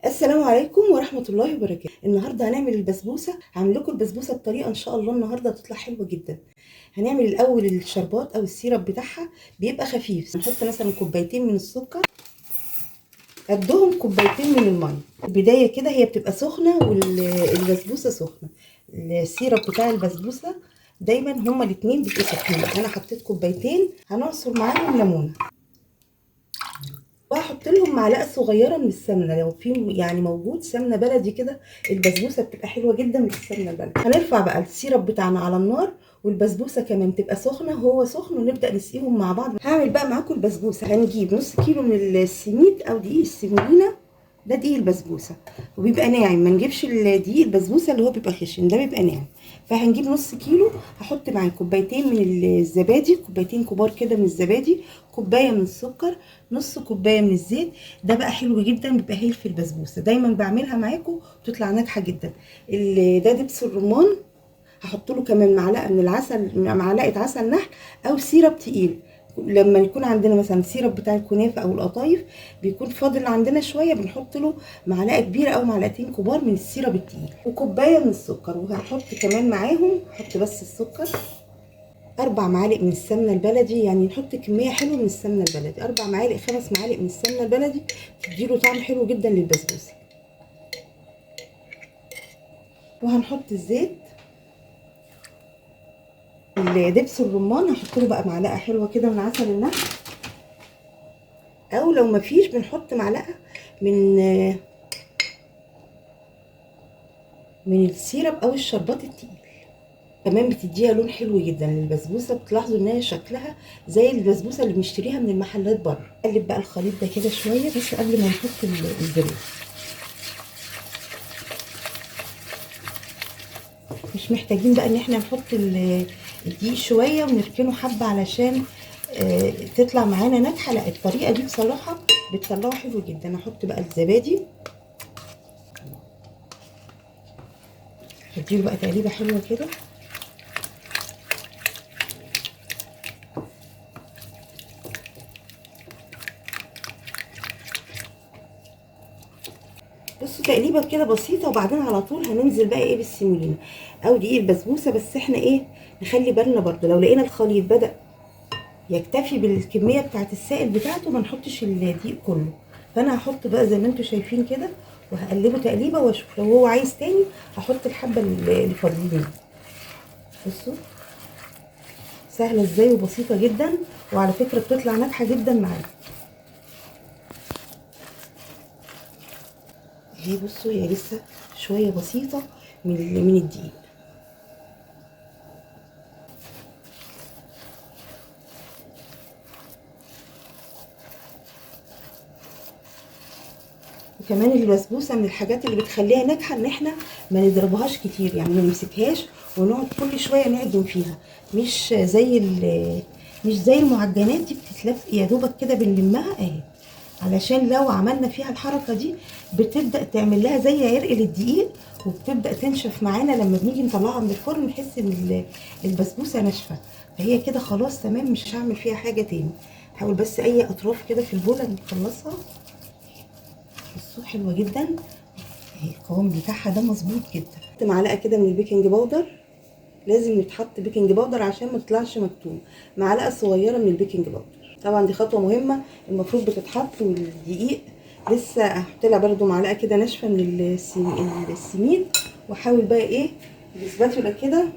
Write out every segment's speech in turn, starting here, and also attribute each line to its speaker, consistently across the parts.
Speaker 1: السلام عليكم ورحمة الله وبركاته. النهارده هنعمل البسبوسة. هعمل لكم البسبوسة بطريقة ان شاء الله النهارده هتطلع حلوة جدا. هنعمل الاول الشربات او السيرب بتاعها، بيبقى خفيف. نحط مثلا كوبايتين من السكر، قدهم كوبايتين من المية. البداية كده هي بتبقى سخنة والبسبوسة سخنة. السيرب بتاع البسبوسة دايما هما الاتنين بيبقوا سخنين. انا حطيت كوبايتين، هنعصر معاهم ليمونة، وهحط لهم معلقه صغيره من السمنه لو في يعني موجود سمنه بلدي كده. البسبوسه بتبقى حلوه جدا بالسمنه البلدي. هنرفع بقى السيرب بتاعنا على النار، والبسبوسه كمان تبقى سخنه وهو سخن، ونبدا نسقيهم مع بعض. هعمل بقى معاكم البسبوسه. هنجيب نص كيلو من السميد او دقيق السيمولينا، ده دقيق البسبوسه وبيبقى ناعم. ما نجيبش الدقيق البسبوسه اللي هو بيبقى خشن، ده بيبقى ناعم. فهنجيب نص كيلو. هحط معاه كوبايتين من الزبادي، كوبايتين كبار كده من الزبادي، كوبايه من السكر، نص كوبايه من الزيت. ده بقى حلو جدا، بيبقى هيل في البسبوسه. دايما بعملها معاكم وتطلع ناجحه جدا. ده دبس الرمان. هحط له كمان معلقه من العسل، معلقه عسل نحل او سيرب تقيل. لما يكون عندنا مثلا سيرب بتاع الكنافه او القطايف بيكون فاضل عندنا شويه، بنحط له معلقه كبيره او معلقتين كبار من السيرب التقيل وكوبايه من السكر. وهحط كمان معاهم، هحط بس السكر، 4 معالق من السمنه البلدي. يعني نحط كميه حلوه من السمنه البلدي، 4 معالق 5 معالق من السمنه البلدي، تديله طعم حلو جدا للبسبوسه. وهنحط الزيت. دبس الرمان هحط له بقى معلقه حلوه كده من عسل النحل، او لو مفيش بنحط معلقه من السيرب او الشربات التقيل. كمان بتديها لون حلو جدا للبسبوسه. بتلاحظوا ان هي شكلها زي البسبوسه اللي بنشتريها من المحلات بره. نقلب بقى الخليط ده كده شويه بس قبل ما نحط الزبادي. مش محتاجين بقى ان احنا نحط الدقيق شويه ونركنه حبه علشان تطلع معانا ناجحه. لا، الطريقه دي بصراحه بتطلعه حلو جدا. احط بقى الزبادي، اديله بقى تقليبه حلوه كده. بصوا تقليبه كده بسيطه، وبعدين على طول هننزل بقى ايه بالسيمولينا او دقيق البسبوسه. بس احنا ايه، نخلي بالنا برضو لو لقينا الخليط بدأ يكتفي بالكميه بتاعه السائل بتاعته ما نحطش الدقيق كله. فانا هحط بقى زي ما انتم شايفين كده، وهقلبه تقليبه واشوف لو هو عايز تاني هحط الحبه اللي فاضلين. بصوا سهله ازاي وبسيطه جدا، وعلى فكره بتطلع ناجحه جدا معانا. اهي بصوا هي لسه شويه بسيطه من الدقيق. وكمان البسبوسه من الحاجات اللي بتخليها ناجحه ان احنا ما نضربهاش كتير، يعني ما نمسكهاش ونقعد كل شويه نعجن فيها. مش زي المعجنات دي بتتلف يا دوبك كده بنلمها اهي. علشان لو عملنا فيها الحركه دي بتبدا تعمل لها زي عرق للدقيق، وبتبدا تنشف معانا. لما بنيجي نطلعها من الفرن نحس ان البسبوسه ناشفه. فهي كده خلاص تمام، مش هعمل فيها حاجه تاني. حاول بس اي اطراف كده في البوله نخلصها. بصوا حلوه جدا اهي، القوام بتاعها ده مظبوط جدا. معلقه كده من البيكنج باودر، لازم يتحط بيكنج باودر عشان ما تطلعش مكتوم. معلقه صغيره من البيكنج باودر، طبعا دي خطوه مهمه المفروض بتتحط. والدقيق لسه هحط لها برده معلقه كده ناشفه من السميد. واحاول بقى ايه بالسباتولا كده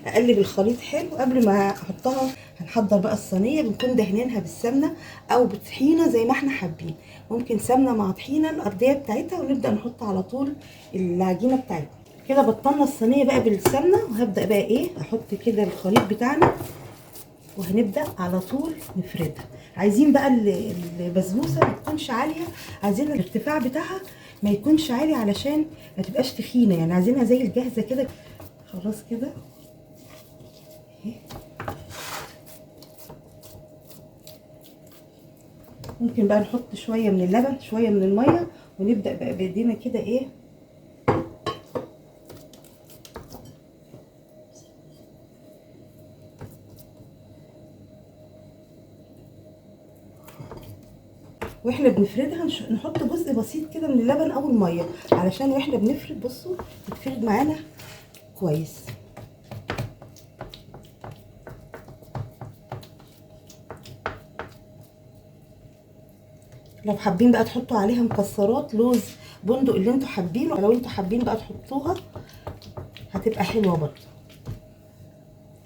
Speaker 1: اقلب الخليط حلو قبل ما احطها. هنحضر بقى الصينيه، بنكون دهنينها بالسمنه او بطحينه زي ما احنا حابين. ممكن سمنه مع طحينه الارضيه بتاعتها، ونبدا نحط على طول العجينه بتاعتنا. كده بطلنا الصينيه بقى بالسمنه، وهبدا بقى ايه احط كده الخليط بتاعنا، وهنبدا على طول نفردها. عايزين بقى البسبوسه ما تكونش عاليه، عايزين الارتفاع بتاعها ما يكونش عالي علشان ما تبقاش تخينه، يعني عايزينها زي الجاهزه كده. خلاص كده ممكن بقى نحط شويه من اللبن شويه من الميه، ونبدا بقى بايدينا كده ايه واحنا بنفردها نحط جزء بسيط كده من اللبن او الميه، علشان واحنا بنفرد بصوا تتفرد معانا كويس. لو حابين بقى تحطوا عليها مكسرات، لوز، بندق، اللي انتوا حابينه، لو انتوا حابين بقى تحطوها هتبقى حلوه برضه.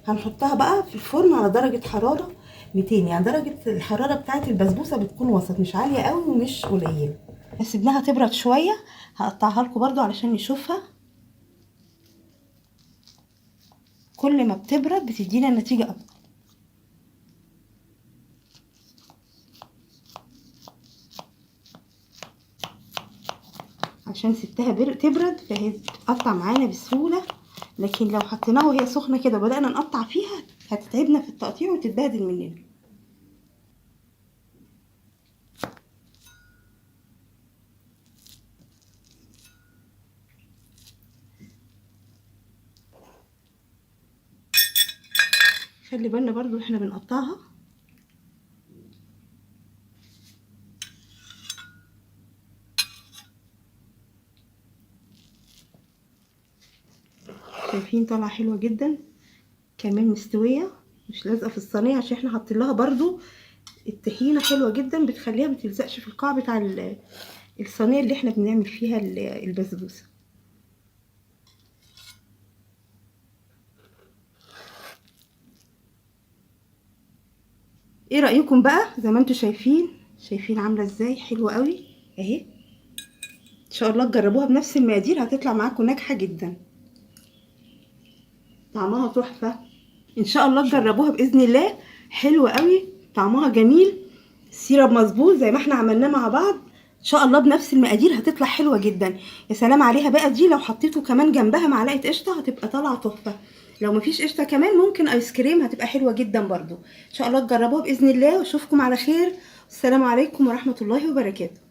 Speaker 1: هنحطها بقى في الفرن على درجه حراره 200، يعني درجه الحراره بتاعه البسبوسه بتكون وسط، مش عاليه قوي ومش قليله. سيبناها تبرد شويه، هقطعها لكم برضه علشان نشوفها. كل ما بتبرد بتدينا نتيجه اكتر. عشان سبتها تبرد فهي بتتقطع معانا بسهوله، لكن لو حطيناها وهي سخنه كده بدأنا نقطع فيها هتتعبنا في التقطيع وتتبهدل مننا. خلي بالنا برضو احنا بنقطعها. شايفين طالعه حلوه جدا، كمان مستويه مش لازقه في الصينيه، عشان احنا حاطين لها برضو الطحينه حلوه جدا بتخليها ما تلزقش في القاع بتاع الصينيه اللي احنا بنعمل فيها البسبوسه. ايه رايكم بقى؟ زي ما انتم شايفين عامله ازاي، حلوه قوي اهي. ان شاء الله تجربوها بنفس المقادير هتطلع معاكم ناجحه جدا، طعمها تحفه. ان شاء الله تجربوها باذن الله، حلوه قوي طعمها جميل، السيرب مظبوط زي ما احنا عملناه مع بعض. ان شاء الله بنفس المقادير هتطلع حلوه جدا. يا سلام عليها بقى، دي لو حطيتوا كمان جنبها معلقه قشطه هتبقى طالعه تحفه. لو مفيش قشطه كمان ممكن ايس كريم هتبقى حلوه جدا برضو. ان شاء الله تجربوها باذن الله واشوفكم على خير. السلام عليكم ورحمه الله وبركاته.